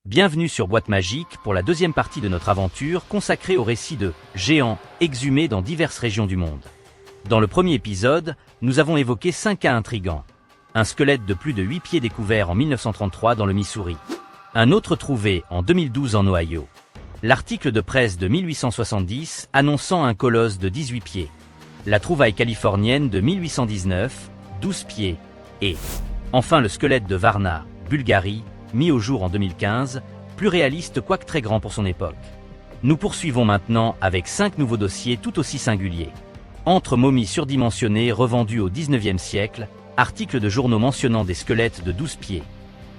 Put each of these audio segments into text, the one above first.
Bienvenue sur Boîte Magique pour la deuxième partie de notre aventure consacrée au récit de géants exhumés dans diverses régions du monde. Dans le premier épisode, nous avons évoqué 5 cas intrigants. Un squelette de plus de 8 pieds découvert en 1933 dans le Missouri. Un autre trouvé en 2012 en Ohio. L'article de presse de 1870 annonçant un colosse de 18 pieds. La trouvaille californienne de 1819, 12 pieds. Et, enfin le squelette de Varna, Bulgarie, mis au jour en 2015, plus réaliste quoique très grand pour son époque. Nous poursuivons maintenant avec 5 nouveaux dossiers tout aussi singuliers. Entre momies surdimensionnées revendues au 19e siècle, articles de journaux mentionnant des squelettes de 12 pieds.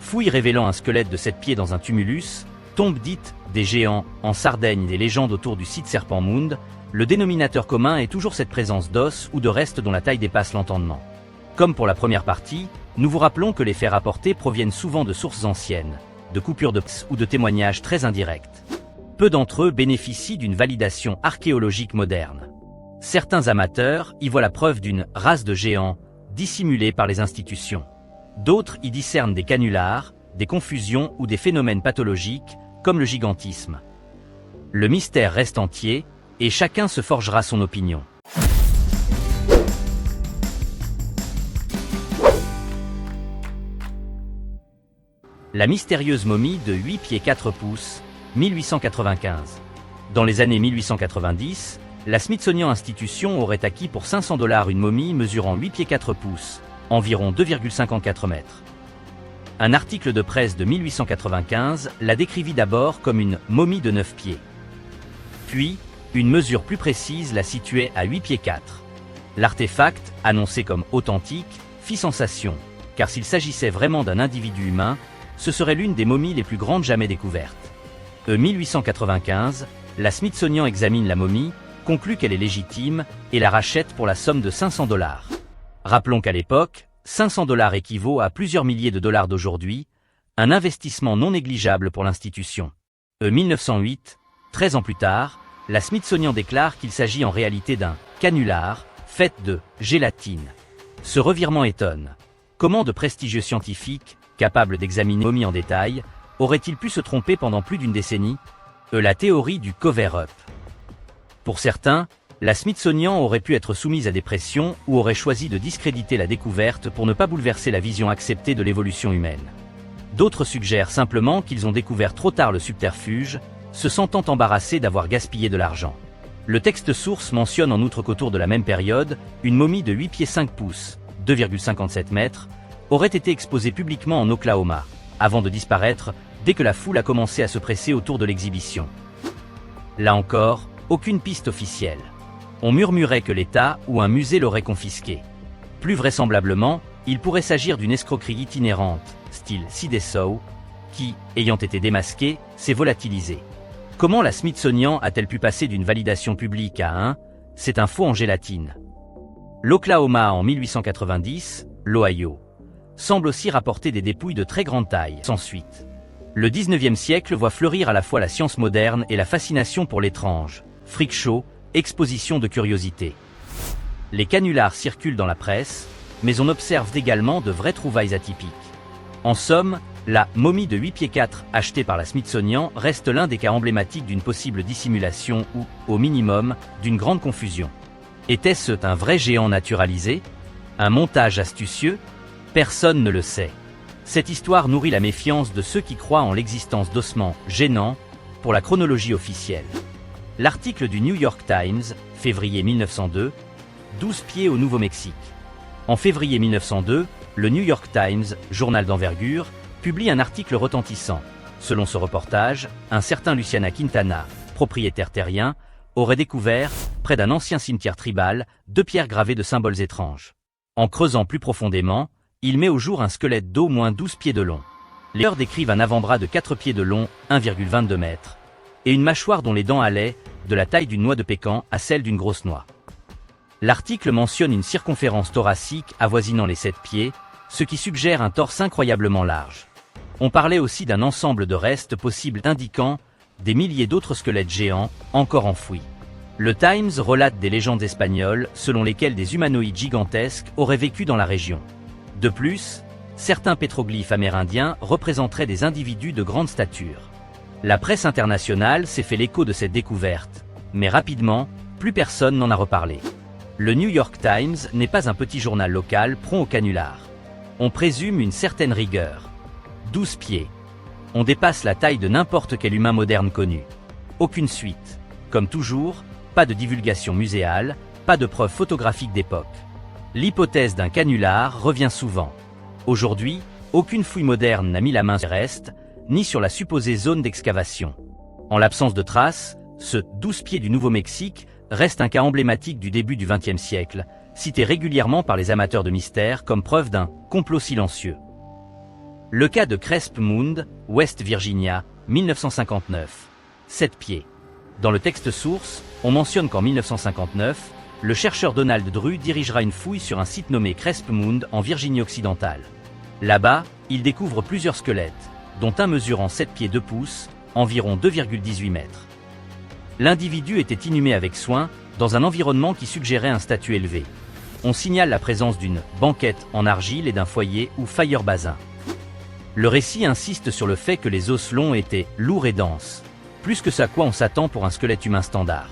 Fouilles révélant un squelette de 7 pieds dans un tumulus, tombes dites des géants en Sardaigne, des légendes autour du site Serpent Mound, le dénominateur commun est toujours cette présence d'os ou de restes dont la taille dépasse l'entendement. Comme pour la première partie, nous vous rappelons que les faits rapportés proviennent souvent de sources anciennes, de coupures de ou de témoignages très indirects. Peu d'entre eux bénéficient d'une validation archéologique moderne. Certains amateurs y voient la preuve d'une race de géants, dissimulée par les institutions. D'autres y discernent des canulars, des confusions ou des phénomènes pathologiques, comme le gigantisme. Le mystère reste entier, et chacun se forgera son opinion. La mystérieuse momie de 8 pieds 4 pouces, 1895. Dans les années 1890, la Smithsonian Institution aurait acquis pour $500 une momie mesurant 8 pieds 4 pouces, environ 2,54 mètres. Un article de presse de 1895 la décrivit d'abord comme une momie de 9 pieds. Puis, une mesure plus précise la situait à 8 pieds 4. L'artefact, annoncé comme authentique, fit sensation, car s'il s'agissait vraiment d'un individu humain, ce serait l'une des momies les plus grandes jamais découvertes. 1895, la Smithsonian examine la momie, conclut qu'elle est légitime et la rachète pour la somme de $500. Rappelons qu'à l'époque, $500 équivaut à plusieurs milliers de dollars d'aujourd'hui, un investissement non négligeable pour l'institution. 1908, 13 ans plus tard, la Smithsonian déclare qu'il s'agit en réalité d'un canular fait de gélatine. Ce revirement étonne. Comment de prestigieux scientifiques, capables d'examiner la momie en détail, auraient-ils pu se tromper pendant plus d'une décennie? La théorie du cover-up. Pour certains, la Smithsonian aurait pu être soumise à des pressions ou aurait choisi de discréditer la découverte pour ne pas bouleverser la vision acceptée de l'évolution humaine. D'autres suggèrent simplement qu'ils ont découvert trop tard le subterfuge, se sentant embarrassés d'avoir gaspillé de l'argent. Le texte source mentionne en outre qu'autour de la même période, une momie de 8 pieds 5 pouces, 2,57 mètres, aurait été exposée publiquement en Oklahoma, avant de disparaître dès que la foule a commencé à se presser autour de l'exhibition. Là encore, aucune piste officielle. On murmurait que l'État ou un musée l'aurait confisqué. Plus vraisemblablement, il pourrait s'agir d'une escroquerie itinérante, style Sidney Sow, qui, ayant été démasquée, s'est volatilisée. Comment la Smithsonian a-t-elle pu passer d'une validation publique à un « c'est un faux en gélatine » ? L'Oklahoma en 1890, l'Ohio semble aussi rapporter des dépouilles de très grande taille, sans suite. Le 19e siècle voit fleurir à la fois la science moderne et la fascination pour l'étrange, freak show, exposition de curiosité. Les canulars circulent dans la presse, mais on observe également de vraies trouvailles atypiques. En somme, la momie de 8 pieds 4 achetée par la Smithsonian reste l'un des cas emblématiques d'une possible dissimulation ou, au minimum, d'une grande confusion. Était-ce un vrai géant naturalisé? Un montage astucieux? Personne ne le sait. Cette histoire nourrit la méfiance de ceux qui croient en l'existence d'ossements gênants pour la chronologie officielle. L'article du New York Times, février 1902, 12 pieds au Nouveau-Mexique. En février 1902, le New York Times, journal d'envergure, publie un article retentissant. Selon ce reportage, un certain Luciana Quintana, propriétaire terrien, aurait découvert, près d'un ancien cimetière tribal, 2 pierres gravées de symboles étranges. En creusant plus profondément, il met au jour un squelette d'au moins 12 pieds de long. Les auteurs décrivent un avant-bras de 4 pieds de long, 1,22 mètres, et une mâchoire dont les dents allaient, de la taille d'une noix de pécan à celle d'une grosse noix. L'article mentionne une circonférence thoracique avoisinant les 7 pieds, ce qui suggère un torse incroyablement large. On parlait aussi d'un ensemble de restes possibles indiquant des milliers d'autres squelettes géants, encore enfouis. Le Times relate des légendes espagnoles selon lesquelles des humanoïdes gigantesques auraient vécu dans la région. De plus, certains pétroglyphes amérindiens représenteraient des individus de grande stature. La presse internationale s'est fait l'écho de cette découverte, mais rapidement, plus personne n'en a reparlé. Le New York Times n'est pas un petit journal local prompt au canular. On présume une certaine rigueur. 12 pieds. On dépasse la taille de n'importe quel humain moderne connu. Aucune suite. Comme toujours, pas de divulgation muséale, pas de preuves photographiques d'époque. L'hypothèse d'un canular revient souvent. Aujourd'hui, aucune fouille moderne n'a mis la main sur les restes, ni sur la supposée zone d'excavation. En l'absence de traces, ce 12 pieds du Nouveau-Mexique reste un cas emblématique du début du XXe siècle, cité régulièrement par les amateurs de mystère comme preuve d'un complot silencieux. Le cas de Cresp Mound, West Virginia, 1959. 7 pieds. Dans le texte source, on mentionne qu'en 1959, le chercheur Donald Drew dirigera une fouille sur un site nommé Cresp Mound en Virginie occidentale. Là-bas, il découvre plusieurs squelettes, dont un mesurant 7 pieds 2 pouces, environ 2,18 mètres. L'individu était inhumé avec soin, dans un environnement qui suggérait un statut élevé. On signale la présence d'une banquette en argile et d'un foyer ou fire basin. Le récit insiste sur le fait que les os longs étaient lourds et denses, plus que ce à quoi on s'attend pour un squelette humain standard.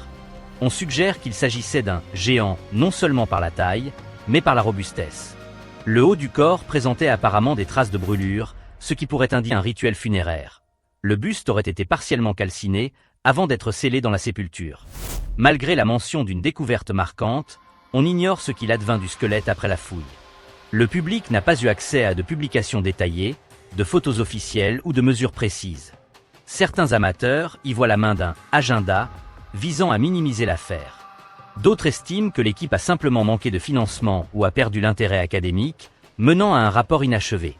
On suggère qu'il s'agissait d'un géant non seulement par la taille, mais par la robustesse. Le haut du corps présentait apparemment des traces de brûlure, ce qui pourrait indiquer un rituel funéraire. Le buste aurait été partiellement calciné, avant d'être scellé dans la sépulture. Malgré la mention d'une découverte marquante, on ignore ce qu'il advint du squelette après la fouille. Le public n'a pas eu accès à de publications détaillées, de photos officielles ou de mesures précises. Certains amateurs y voient la main d'un « agenda » visant à minimiser l'affaire. D'autres estiment que l'équipe a simplement manqué de financement ou a perdu l'intérêt académique, menant à un rapport inachevé.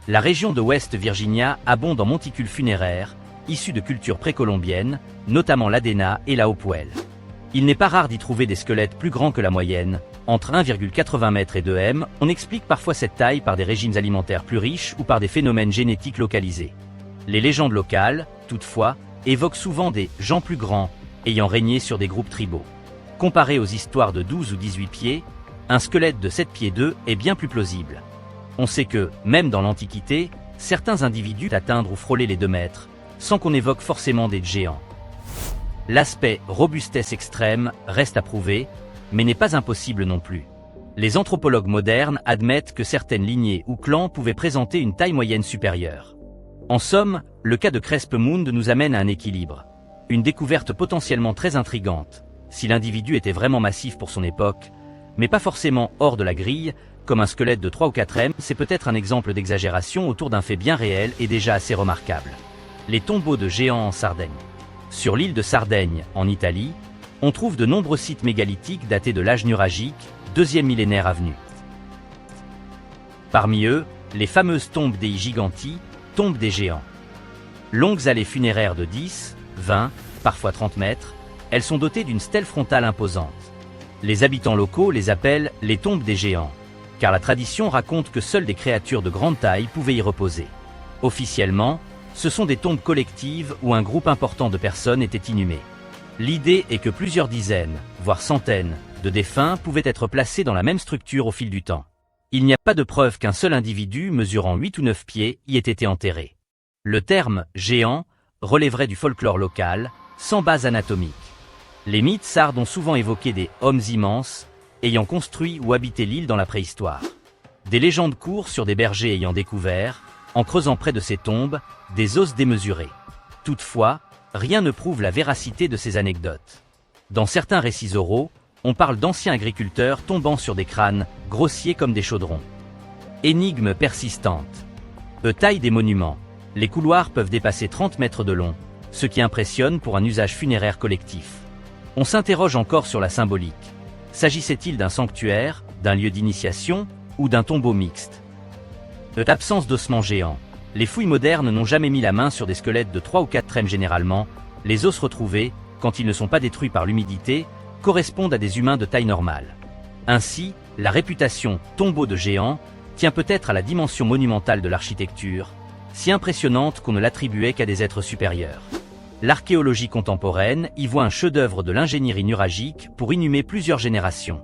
La région de West Virginia abonde en monticules funéraires, issus de cultures précolombiennes, notamment l'Adena et la Hopewell. Il n'est pas rare d'y trouver des squelettes plus grands que la moyenne, entre 1,80 m et 2 m. On explique parfois cette taille par des régimes alimentaires plus riches ou par des phénomènes génétiques localisés. Les légendes locales, toutefois, évoquent souvent des « gens plus grands » ayant régné sur des groupes tribaux. Comparé aux histoires de 12 ou 18 pieds, un squelette de 7 pieds 2 est bien plus plausible. On sait que, même dans l'Antiquité, certains individus atteindre ou frôler les 2 mètres, sans qu'on évoque forcément des géants. L'aspect robustesse extrême reste à prouver, mais n'est pas impossible non plus. Les anthropologues modernes admettent que certaines lignées ou clans pouvaient présenter une taille moyenne supérieure. En somme, le cas de Cresp Mound nous amène à un équilibre. Une découverte potentiellement très intrigante, si l'individu était vraiment massif pour son époque, mais pas forcément hors de la grille, comme un squelette de 3 ou 4 m, c'est peut-être un exemple d'exagération autour d'un fait bien réel et déjà assez remarquable. Les tombeaux de géants en Sardaigne. Sur l'île de Sardaigne, en Italie, on trouve de nombreux sites mégalithiques datés de l'âge nuragique, 2e millénaire à venue. Parmi eux, les fameuses tombes dei giganti, tombes des géants. Longues allées funéraires de 10, 20, parfois 30 mètres, elles sont dotées d'une stèle frontale imposante. Les habitants locaux les appellent les tombes des géants, car la tradition raconte que seules des créatures de grande taille pouvaient y reposer. Officiellement, ce sont des tombes collectives où un groupe important de personnes était inhumé. L'idée est que plusieurs dizaines, voire centaines, de défunts pouvaient être placés dans la même structure au fil du temps. Il n'y a pas de preuve qu'un seul individu mesurant 8 ou 9 pieds y ait été enterré. Le terme « géant » relèverait du folklore local, sans base anatomique. Les mythes sardes ont souvent évoqué des « hommes immenses » ayant construit ou habité l'île dans la préhistoire. Des légendes courent sur des bergers ayant découvert, en creusant près de ces tombes, des os démesurés. Toutefois, rien ne prouve la véracité de ces anecdotes. Dans certains récits oraux, on parle d'anciens agriculteurs tombant sur des crânes, grossiers comme des chaudrons. Énigme persistante. Taille des monuments. Les couloirs peuvent dépasser 30 mètres de long, ce qui impressionne pour un usage funéraire collectif. On s'interroge encore sur la symbolique. S'agissait-il d'un sanctuaire, d'un lieu d'initiation, ou d'un tombeau mixte? Absence d'ossements géants. Les fouilles modernes n'ont jamais mis la main sur des squelettes de 3 ou 4 m généralement. Les os retrouvés, quand ils ne sont pas détruits par l'humidité, correspondent à des humains de taille normale. Ainsi, la réputation « tombeau de géants » tient peut-être à la dimension monumentale de l'architecture, si impressionnante qu'on ne l'attribuait qu'à des êtres supérieurs. L'archéologie contemporaine y voit un chef-d'œuvre de l'ingénierie nuragique pour inhumer plusieurs générations.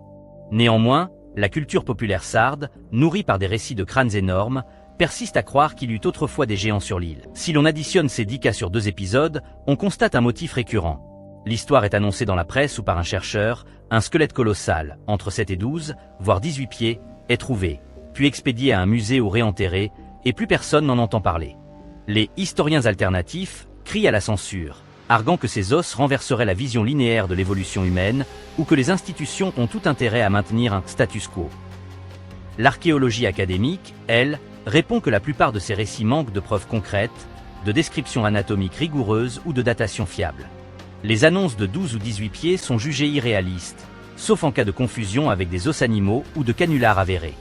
Néanmoins, la culture populaire sarde, nourrie par des récits de crânes énormes, persistent à croire qu'il y eut autrefois des géants sur l'île. Si l'on additionne ces 10 cas sur 2 épisodes, on constate un motif récurrent. L'histoire est annoncée dans la presse ou par un chercheur, un squelette colossal, entre 7 et 12, voire 18 pieds, est trouvé, puis expédié à un musée ou réenterré, et plus personne n'en entend parler. Les historiens alternatifs crient à la censure, arguant que ces os renverseraient la vision linéaire de l'évolution humaine ou que les institutions ont tout intérêt à maintenir un status quo. L'archéologie académique, elle, répond que la plupart de ces récits manquent de preuves concrètes, de descriptions anatomiques rigoureuses ou de datations fiables. Les annonces de 12 ou 18 pieds sont jugées irréalistes, sauf en cas de confusion avec des os animaux ou de canulars avérés.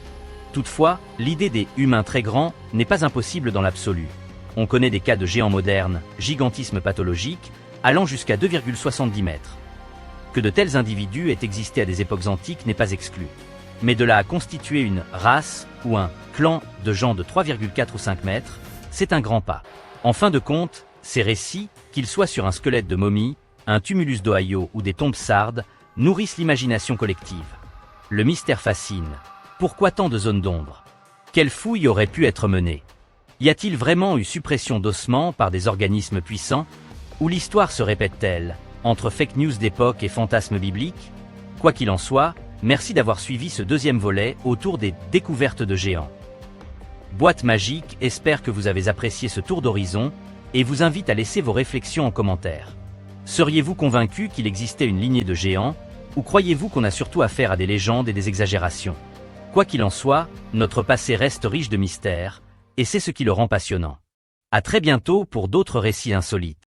Toutefois, l'idée des humains très grands n'est pas impossible dans l'absolu. On connaît des cas de géants modernes, gigantisme pathologique, allant jusqu'à 2,70 mètres. Que de tels individus aient existé à des époques antiques n'est pas exclu. Mais de là à constituer une race ou un clan de gens de 3,4 ou 5 mètres, c'est un grand pas. En fin de compte, ces récits, qu'ils soient sur un squelette de momie, un tumulus d'Ohio ou des tombes sardes, nourrissent l'imagination collective. Le mystère fascine. Pourquoi tant de zones d'ombre? Quelle fouille aurait pu être menée? Y a-t-il vraiment eu suppression d'ossements par des organismes puissants? Ou l'histoire se répète-t-elle, entre fake news d'époque et fantasmes bibliques? Quoi qu'il en soit, merci d'avoir suivi ce 2e volet autour des découvertes de géants. Boîte Magique espère que vous avez apprécié ce tour d'horizon et vous invite à laisser vos réflexions en commentaire. Seriez-vous convaincu qu'il existait une lignée de géants, ou croyez-vous qu'on a surtout affaire à des légendes et des exagérations? Quoi qu'il en soit, notre passé reste riche de mystères, et c'est ce qui le rend passionnant. À très bientôt pour d'autres récits insolites.